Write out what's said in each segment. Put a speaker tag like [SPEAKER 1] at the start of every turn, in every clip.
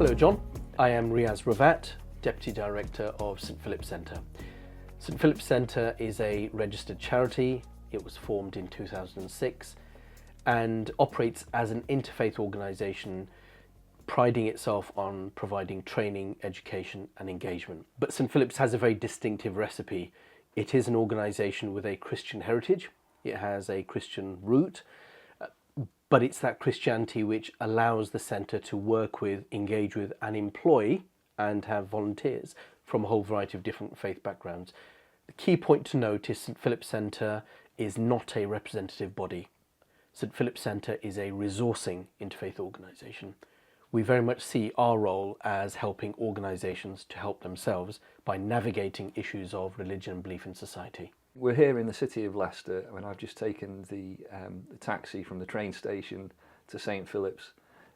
[SPEAKER 1] Hello John, I am Riaz Ravat, Deputy Director of St Philip's Centre. St Philip's Centre is a registered charity. It was formed in 2006 and operates as an interfaith organisation priding itself on providing training, education and engagement. But St Philip's has a very distinctive recipe. It is an organisation with a Christian heritage. It has a Christian root, but it's that Christianity which allows the centre to work with, engage with and employ and have volunteers from a whole variety of different faith backgrounds. The key point to note is St Philip's Centre is not a representative body. St Philip's Centre is a resourcing interfaith organisation. We very much see our role as helping organisations to help themselves by navigating issues of religion and belief in society.
[SPEAKER 2] We're here in the city of Leicester, and I've just taken the taxi from the train station to St Philip's.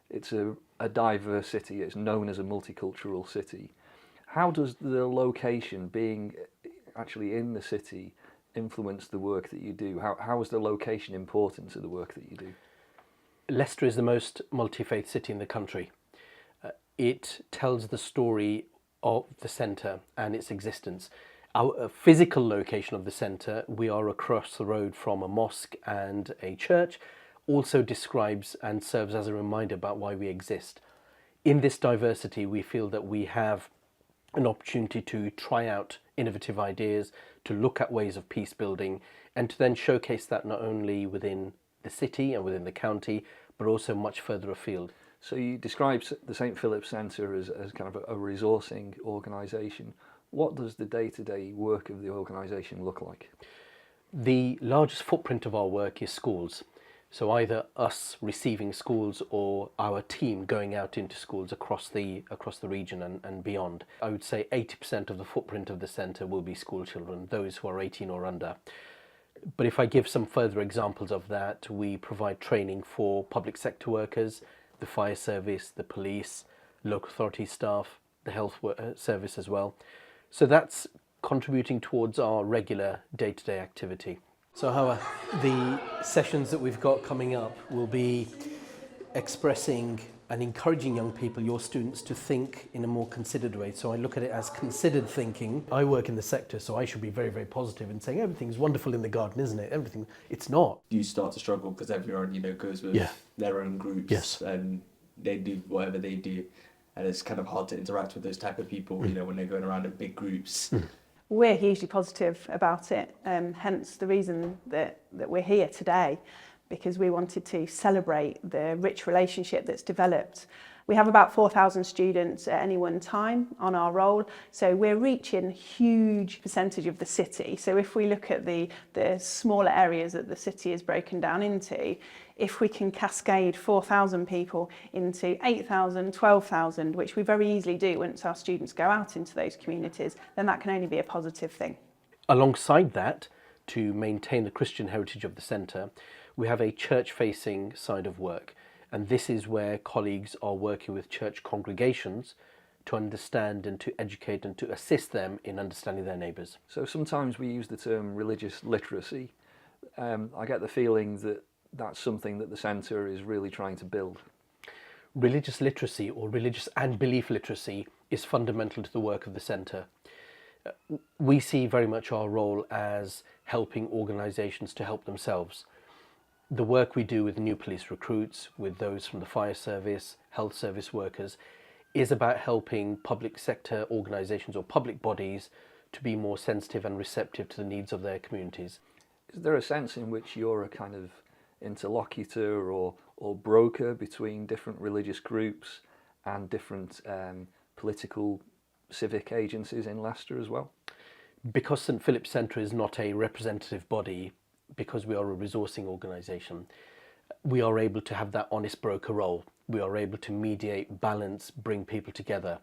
[SPEAKER 2] It's a diverse city. It's known as a multicultural city. How does the location, being actually in the city, influence the work that you do? How is the location important to the work that you do?
[SPEAKER 1] Leicester is the most multi-faith city in the country. It tells the story of the centre and its existence. Our physical location of the centre, we are across the road from a mosque and a church, also describes and serves as a reminder about why we exist. In this diversity, we feel that we have an opportunity to try out innovative ideas, to look at ways of peace building, and to then showcase that not only within the city and within the county, but also much further afield.
[SPEAKER 2] So you describe the St Philip's Centre as kind of a resourcing organisation. What does the day-to-day work of the organisation look like?
[SPEAKER 1] The largest footprint of our work is schools. So either us receiving schools or our team going out into schools across the region and beyond. I would say 80% of the footprint of the centre will be school children, those who are 18 or under. But if I give some further examples of that, we provide training for public sector workers, the fire service, the police, local authority staff, the health service as well. So that's contributing towards our regular day-to-day activity. So how the sessions that we've got coming up will be expressing and encouraging young people, your students, to think in a more considered way. So I look at it as considered thinking. I work in the sector, so I should be very, very positive in saying everything's wonderful in the garden, isn't it? Everything, it's not.
[SPEAKER 3] You start to struggle because everyone, goes with their own groups.
[SPEAKER 1] Yes.
[SPEAKER 3] And they do whatever they do. And it's kind of hard to interact with those type of people, when they're going around in big groups.
[SPEAKER 4] We're hugely positive about it, hence the reason that we're here today, because we wanted to celebrate the rich relationship that's developed. We have about 4,000 students at any one time on our roll, so we're reaching a huge percentage of the city. So if we look at the smaller areas that the city is broken down into, if we can cascade 4,000 people into 8,000, 12,000, which we very easily do once our students go out into those communities, then that can only be a positive thing.
[SPEAKER 1] Alongside that, to maintain the Christian heritage of the centre, we have a church-facing side of work. And this is where colleagues are working with church congregations to understand and to educate and to assist them in understanding their neighbours.
[SPEAKER 2] So sometimes we use the term religious literacy. I get the feeling that that's something that the centre is really trying to build.
[SPEAKER 1] Religious literacy, or religious and belief literacy, is fundamental to the work of the centre. We see very much our role as helping organisations to help themselves. The work we do with new police recruits, with those from the fire service, health service workers, is about helping public sector organisations or public bodies to be more sensitive and receptive to the needs of their communities.
[SPEAKER 2] Is there a sense in which you're a kind of interlocutor or broker between different religious groups and different political civic agencies in Leicester as well?
[SPEAKER 1] Because St Philip's Centre is not a representative body, because we are a resourcing organisation, we are able to have that honest broker role. We are able to mediate, balance, bring people together.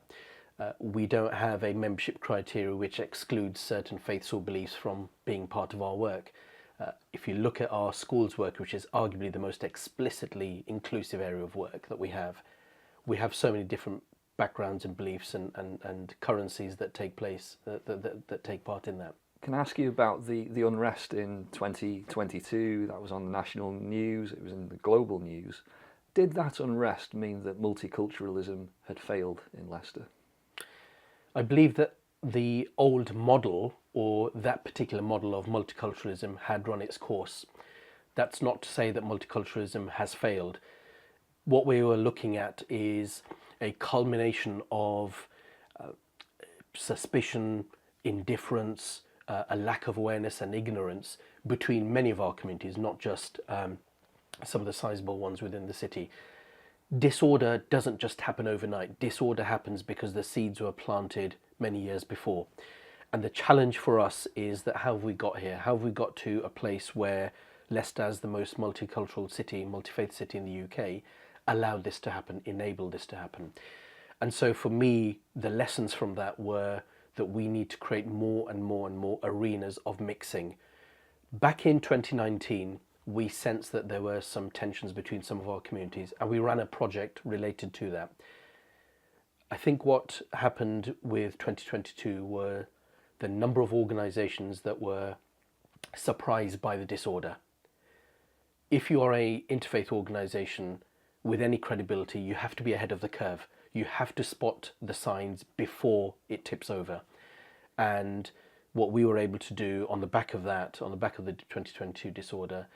[SPEAKER 1] We don't have a membership criteria which excludes certain faiths or beliefs from being part of our work. If you look at our schools work, which is arguably the most explicitly inclusive area of work that we have so many different backgrounds and beliefs and currencies that take place, that take part in that.
[SPEAKER 2] Can I ask you about the unrest in 2022? That was on the national news, it was in the global news. Did that unrest mean that multiculturalism had failed in Leicester?
[SPEAKER 1] I believe that the old model, or that particular model of multiculturalism, had run its course. That's not to say that multiculturalism has failed. What we were looking at is a culmination of suspicion, indifference, a lack of awareness and ignorance between many of our communities, not just some of the sizable ones within the city. Disorder doesn't just happen overnight. Disorder happens because the seeds were planted many years before. And the challenge for us is that how have we got here? How have we got to a place where Leicester, as the most multicultural city, multi-faith city in the UK, allowed this to happen, enabled this to happen? And so for me, the lessons from that were that we need to create more and more and more arenas of mixing. Back in 2019, we sensed that there were some tensions between some of our communities, and we ran a project related to that. I think what happened with 2022 were the number of organisations that were surprised by the disorder. If you are an interfaith organisation with any credibility, you have to be ahead of the curve. You have to spot the signs before it tips over. And what we were able to do on the back of that, on the back of the 2022 disorder,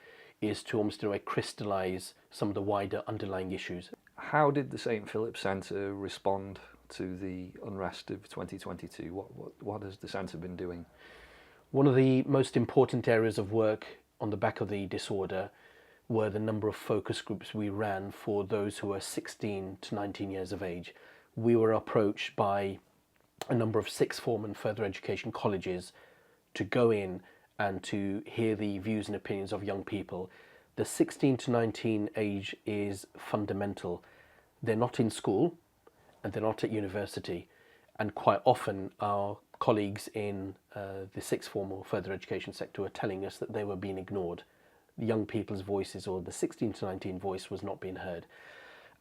[SPEAKER 1] is to almost in a way crystallise some of the wider underlying issues.
[SPEAKER 2] How did the St Philip's Centre respond to the unrest of 2022? What has the centre been doing?
[SPEAKER 1] One of the most important areas of work on the back of the disorder were the number of focus groups we ran for those who were 16 to 19 years of age. We were approached by a number of sixth form and further education colleges to go in and to hear the views and opinions of young people. The 16 to 19 age is fundamental. They're not in school and they're not at university. And quite often our colleagues in the sixth form or further education sector were telling us that they were being ignored. The young people's voices, or the 16 to 19 voice, was not being heard.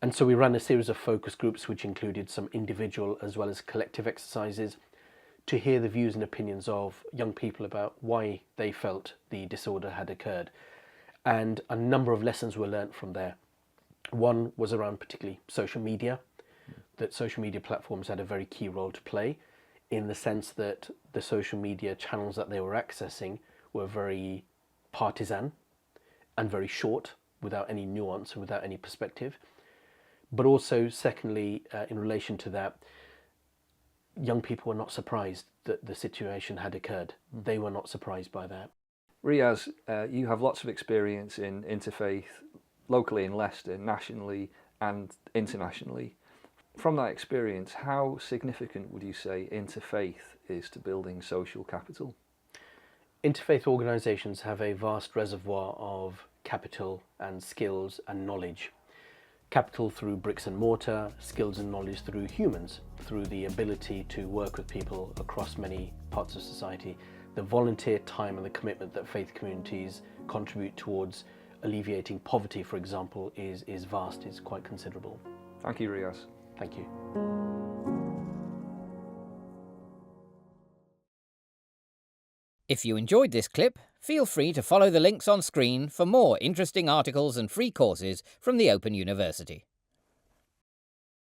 [SPEAKER 1] And so we ran a series of focus groups which included some individual as well as collective exercises to hear the views and opinions of young people about why they felt the disorder had occurred. And a number of lessons were learnt from there. One was around particularly social media, that social media platforms had a very key role to play in the sense that the social media channels that they were accessing were very partisan and very short, without any nuance and without any perspective. But also, secondly, in relation to that, young people were not surprised that the situation had occurred. They were not surprised by that.
[SPEAKER 2] Riaz, you have lots of experience in interfaith, locally in Leicester, nationally and internationally. From that experience, how significant would you say interfaith is to building social capital?
[SPEAKER 1] Interfaith organisations have a vast reservoir of capital and skills and knowledge. Capital through bricks and mortar, skills and knowledge through humans, through the ability to work with people across many parts of society. The volunteer time and the commitment that faith communities contribute towards alleviating poverty, for example, is vast, is quite considerable.
[SPEAKER 2] Thank you, Riaz.
[SPEAKER 1] Thank you.
[SPEAKER 5] If you enjoyed this clip, feel free to follow the links on screen for more interesting articles and free courses from the Open University.